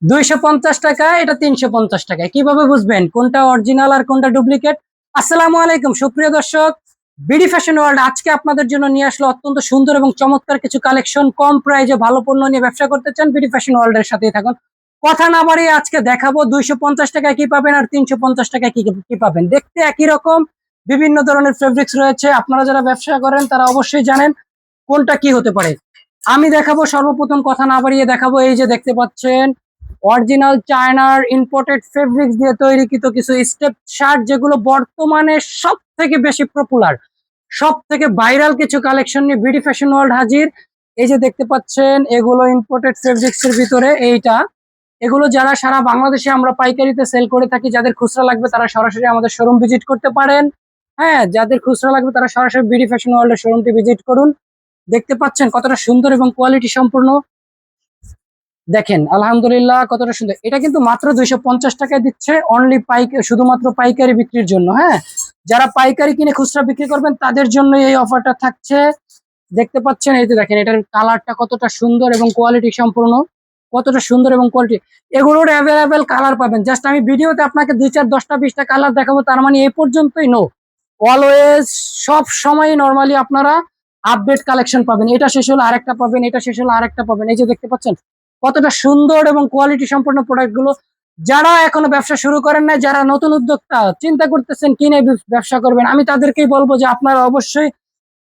250 টাকা, এটা 350 টাকা। কিভাবে বুঝবেন কোনটা অরিজিনাল আর কোনটা ডুপ্লিকেট? আসসালামু আলাইকুম সুপ্রিয় দর্শক, বিডি ফ্যাশন ওয়ার্ল্ড আজকে আপনাদের জন্য নিয়ে আসলো অত্যন্ত সুন্দর এবং চমৎকার কিছু কালেকশন। কম প্রাইজে ভালো পণ্য নিয়ে ব্যবসা করতে চান, বিডি ফ্যাশন ওয়ার্ল্ড এর সাথেই থাকুন। কথা না বাড়িয়ে আজকে দেখাবো 250 টাকায় কি পাবেন আর 350 টাকায় কি পাবেন। দেখতে একই রকম, বিভিন্ন ধরনের ফেব্রিক্স রয়েছে। আপনারা যারা ব্যবসা করেন তারা অবশ্যই জানেন কোনটা কি হতে পারে। আমি দেখাবো সর্বপ্রথম, কথা না বাড়িয়ে দেখাবো। এই যে দেখতে পাচ্ছেন অরিজিনাল চায়নার ইম্পোর্টেড ফেব্রিক্স দিয়ে তৈরিকৃত কিছু স্টেপ শার্ট, যেগুলো বর্তমানে সব থেকে বেশি পপুলার, সব থেকে ভাইরাল কিছু কালেকশন নিয়ে বিডি ফ্যাশন ওয়ার্ল্ড হাজির। এই যে দেখতে পাচ্ছেন এগুলো ইম্পোর্টেড ফেব্রিক্স এর ভিতরে এইটা, এগুলো যারা সারা বাংলাদেশে আমরা পাইকারিতে সেল করে থাকি, যাদের খুচরা লাগবে তারা সরাসরি আমাদের শোরুম ভিজিট করতে পারেন। হ্যাঁ, যাদের খুচরা লাগবে তারা সরাসরি বিডি ফ্যাশন ওয়ার্ল্ডের শোরুমটি ভিজিট করুন। দেখতে পাচ্ছেন কতটা সুন্দর এবং কোয়ালিটি সম্পূর্ণ। দেখেন আলহামদুলিল্লাহ কতটা সুন্দর। এটা কিন্তু মাত্র 250 টাকায় দিচ্ছে, অনলি শুধুমাত্র পাইকারি বিক্রির জন্য। হ্যাঁ, যারা পাইকারি কিনে খুচরা বিক্রি করবেন তাদের জন্য এই অফারটা থাকছে। দেখতে পাচ্ছেন, এই যে দেখেন এটার কালারটা কতটা সুন্দর এবং কোয়ালিটি সম্পূর্ণ, কতটা সুন্দর এবং কোয়ালিটি। এগুলোর অ্যাভেলেবেল কালার পাবেন। জাস্ট আমি ভিডিওতে আপনাকে 2, 4, 10টা 20টা কালার দেখাবো, তার মানে এই পর্যন্তই নো। অলওয়েজ সব সময় নরমালি আপনারা আপডেট কালেকশন পাবেন। এটা শেষ হলো আরেকটা পাবেন, এটা শেষ হলো আরেকটা পাবেন। এই যে দেখতে পাচ্ছেন কতটা সুন্দর এবং কোয়ালিটি সম্পন্ন প্রোডাক্ট গুলো। যারা এখনো ব্যবসা শুরু করেন না, যারা নতুন উদ্যোক্তা চিন্তা করতেছেন কিনে ব্যবসা করবেন, আমি তাদেরকেই বলবো যে আপনারা অবশ্যই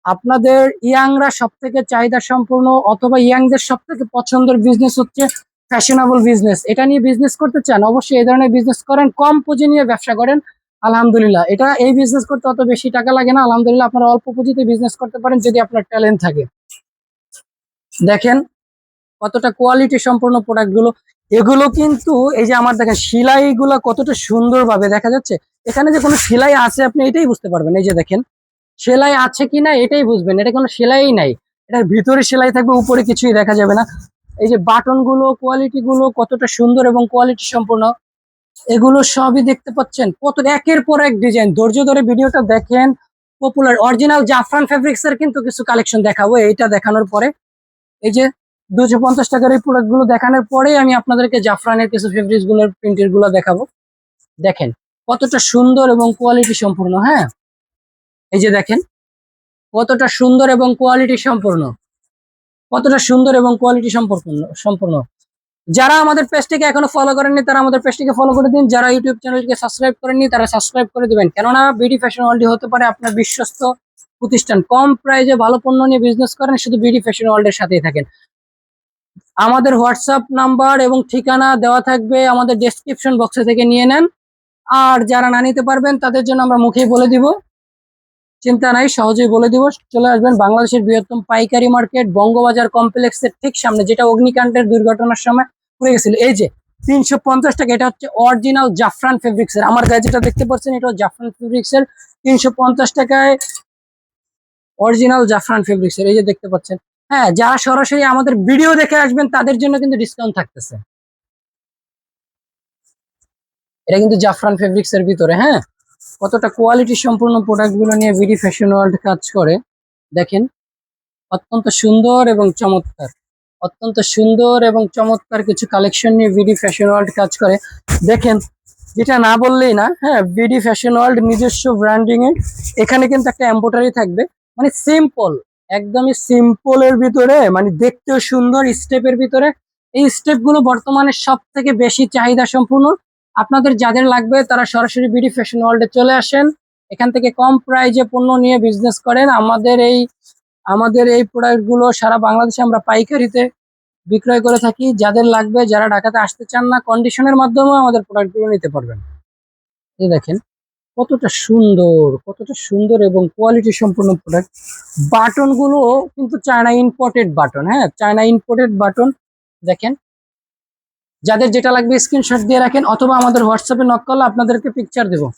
আপনাদের ইয়াংরা সব থেকে চাহিদা সম্পূর্ণ অথবা ইয়াংদের সব থেকে পছন্দের বিজনেস হচ্ছে ফ্যাশনেবল বিজনেস। এটা নিয়ে বিজনেস করতে চান, অবশ্যই এই ধরনের বিজনেস করেন, কম পুঁজি নিয়ে ব্যবসা করেন। আলহামদুলিল্লাহ এই বিজনেস করতে অত বেশি টাকা লাগে না। আলহামদুলিল্লাহ আপনারা অল্প পুঁজিতে বিজনেস করতে পারেন যদি আপনার ট্যালেন্ট থাকে। দেখেন কতটা কোয়ালিটি সম্পূর্ণ প্রোডাক্ট গুলো। এগুলো কিন্তু এই যে আমার দেখেন সেলাই গুলো কতটা সুন্দর ভাবে দেখা যাচ্ছে। এখানে যে কোনো সেলাই আছে আপনি এটাই বুঝতে পারবেন। এই যে দেখেন সেলাই আছে কিনা এটাই বুঝবেন, এটা কোনো সেলাই নাই, এটার ভিতরে সেলাই থাকবে, উপরে কিছুই দেখা যাবে না। এই যে বাটন গুলো, কোয়ালিটি গুলো কতটা সুন্দর এবং কোয়ালিটি সম্পূর্ণ, এগুলো সবই দেখতে পাচ্ছেন কত একের পর এক ডিজাইন। ধৈর্য ধরে ভিডিওটা দেখেন। পপুলার অরিজিনাল জাফরান ফেব্রিক্স এর কিন্তু কিছু কালেকশন দেখাবো এইটা দেখানোর পরে। এই যে 250 টাকার এই প্রোডাক্ট গুলো দেখানোর পরেই আমি আপনাদেরকে জাফরানের কিছু ফেব্রিক্স গুলোর প্রিন্টের গুলো দেখাবো। দেখেন কতটা সুন্দর এবং কোয়ালিটি সম্পূর্ণ। হ্যাঁ, এই যে দেখেন কতটা সুন্দর এবং কোয়ালিটি সম্পূর্ণ, কতটা সুন্দর এবং কোয়ালিটি সম্পূর্ণ। যারা আমাদের পেজটিকে এখনো ফলো করেননি তারা আমাদের পেজটিকে ফলো করে দিন। যারা ইউটিউব চ্যানেলকে সাবস্ক্রাইব করেননি তারা সাবস্ক্রাইব করে দিবেন, কেননা বিডি ফ্যাশন ওয়ার্ল্ড হতে পারে আপনার বিশ্বস্ত প্রতিষ্ঠান। কম প্রাইজে ভালো পণ্য নিয়ে বিজনেস করেন, শুধু বিডি ফ্যাশন ওয়ার্ল্ড এর সাথেই থাকেন। আমাদের হোয়াটসঅ্যাপ নাম্বার এবং ঠিকানা দেওয়া থাকবে আমাদের ডেসক্রিপশন বক্সে, থেকে নিয়ে নেন। আর যারা না নিতে পারবেন তাদের জন্য আমরা মুখেই বলে দিব, চিন্তা নাই, সহজেই বলে দিব। চলে আসবেন বাংলাদেশের বৃহত্তম পাইকারি মার্কেট বঙ্গবাজার কমপ্লেক্সের ঠিক সামনে, যেটা অগ্নিকাণ্ডের দুর্ঘটনার সময় পড়ে গেছিল। এই যে 350 টাকা, এটা হচ্ছে অরিজিনাল জাফরান ফেব্রিক্স এর। আমার গায়ে যেটা দেখতে পাচ্ছেন এটা জাফরান ফেব্রিক্স এর, 350 টাকায় অরিজিনাল জাফরান ফেব্রিক্স এর। এই যে দেখতে পাচ্ছেন। হ্যাঁ, যারা সরাসরি আমাদের ভিডিও দেখে আসবেন তাদের জন্য কিন্তু ডিসকাউন্ট থাকতেছে। এটা কিন্তু জাফরান ফেব্রিক্স এর ভিতরে। হ্যাঁ, কতটা কোয়ালিটি সম্পূর্ণ প্রোডাক্ট গুলো নিয়ে বিডি ফ্যাশন ওয়ার্ল্ড কাজ করে। দেখেন অত্যন্ত সুন্দর এবং চমৎকার, অত্যন্ত সুন্দর এবং চমৎকার কিছু কালেকশন নিয়ে বিডি ফ্যাশন ওয়ার্ল্ড কাজ করে। দেখেন যেটা না বললেই না। হ্যাঁ, বিডি ফ্যাশন ওয়ার্ল্ড নিজস্ব ব্র্যান্ডিং এ এখানে কিন্তু একটা এমব্রয়ডারি থাকবে, মানে সিম্পল, একদমই সিম্পল এর ভিতরে, মানে দেখতেও সুন্দর স্টেপের ভিতরে। এই স্টেপ গুলো বর্তমানে সব থেকে বেশি চাহিদা সম্পূর্ণ। আপনাদের যাদের লাগবে তারা সরাসরি বিডি ফ্যাশন ওয়ার্ল্ডে চলে আসেন, এখান থেকে কম প্রাইজে পণ্য নিয়ে বিজনেস করেন। আমাদের এই প্রোডাক্ট গুলো সারা বাংলাদেশে আমরা পাইকারিতে বিক্রয় করে থাকি। যাদের লাগবে, যারা ঢাকাতে আসতে চান না, কন্ডিশনের মাধ্যমেও আমাদের প্রোডাক্ট গুলো নিতে পারবেন। এই দেখেন কতটা সুন্দর, কতটা সুন্দর এবং কোয়ালিটি সম্পূর্ণ প্রোডাক্ট। বাটন গুলো কিন্তু চায়না ইম্পোর্টেড বাটন। হ্যাঁ, চায়না ইম্পোর্টেড বাটন। দেখেন যাদের যেটা লাগবে স্ক্রিনশট দিয়ে রাখেন, অথবা আমাদের হোয়াটসঅ্যাপে নক করলে আপনাদেরকে পিকচার দেবো,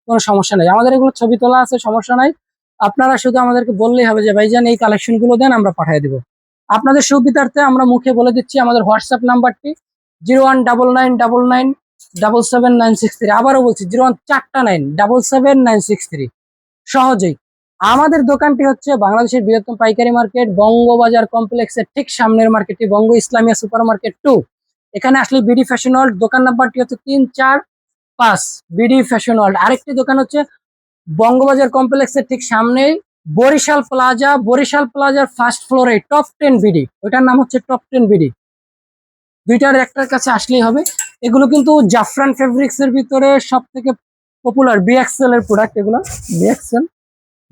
কোনো সমস্যা নেই। আমাদের এগুলো ছবি তোলা আছে, সমস্যা নাই। আপনারা শুধু আমাদেরকে বললেই হবে যে ভাইজান এই কালেকশন গুলো দেন, আমরা পাঠিয়ে দিব। আপনাদের সুবিধার্থে আমরা মুখে বলে দিচ্ছি আমাদের হোয়াটসঅ্যাপ নাম্বারটি 0199779796 আবারও বলছি 0149779796। সহজেই আমাদের দোকানটি হচ্ছে বাংলাদেশের বৃহত্তম পাইকারি মার্কেট বঙ্গবাজার কমপ্লেক্সের ঠিক সামনের মার্কেটটি বঙ্গ ইসলামিয়া সুপার মার্কেট 2। এখানে আসলে বিডি ফ্যাশন ওয়ার্ল্ড, দোকান নাম্বারটি হচ্ছে 345 বিডি ফ্যাশন ওয়ার্ল্ড। আরেকটি দোকান হচ্ছে বঙ্গবাজার কমপ্লেক্সের ঠিক সামনে বরিশাল প্লাজা, বরিশাল প্লাজার ফার্স্ট ফ্লোরে টপ 10 বিডি, ওইটার নাম হচ্ছে টপ 10 বিডি। দুইটার একটার কাছে আসলেই হবে। এগুলো কিন্তু জাফরান ফেব্রিক্স এর ভিতরে সব থেকে পপুলার বিএক্সএল এর প্রোডাক্ট। এগুলো বিএক্সএল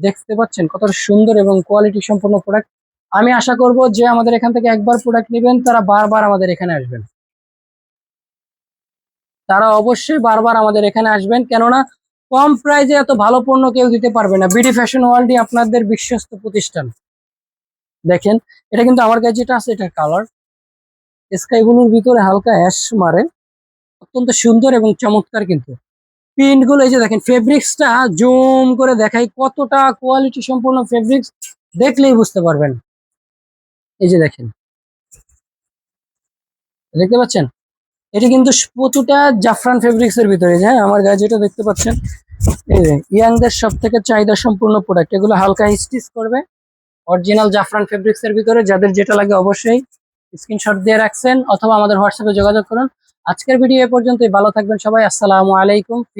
দেখতে পাচ্ছেন কত সুন্দর এবং কোয়ালিটি সম্পন্ন প্রোডাক্ট। আমি আশা করব যে আমাদের এখান থেকে একবার প্রোডাক্ট নেবেন তারা বারবার আমাদের এখানে আসবেন, তারা অবশ্যই বারবার আমাদের এখানে আসবেন, কেননা কম প্রাইজে এত ভালো পণ্য কেউ দিতে পারবে না। বিডি ফ্যাশন ওয়ার্ল্ডই আপনাদের বিশ্বস্ত প্রতিষ্ঠান। দেখেন এটা কিন্তু আমার কাছে যেটা আছে এটা কালার স্কাই ব্লুর ভিতরে হালকা অ্যাশ মারে, অত্যন্ত সুন্দর এবং চমৎকার। কিন্তু প্রিন্ট গুলো এই যে দেখেন, ফেব্রিক্সটা জুম করে দেখাই কতটা কোয়ালিটি সম্পূর্ণ ফেব্রিক্স, দেখলেই বুঝতে পারবেন। এই যে দেখেন, দেখতে পাচ্ছেন এটি কিন্তু প্রতিটা জাফরান ফেব্রিক্স এর ভিতরে। হ্যাঁ, আমার গায়ে যেটা দেখতে পাচ্ছেন এই যে ইয়াংদের সব থেকে চাহিদা সম্পূর্ণ প্রোডাক্ট। এগুলো হালকা স্টিচ করবে অরিজিনাল জাফরান ফেব্রিক্স এর ভিতরে। যাদের যেটা লাগে অবশ্যই স্ক্রিনশট দিয়ে রাখছেন অথবা আমাদের হোয়াটসঅ্যাপে যোগাযোগ করুন। আজকের ভিডিও এ পর্যন্তই, ভালো থাকবেন সবাই, আসসালামু আলাইকুম।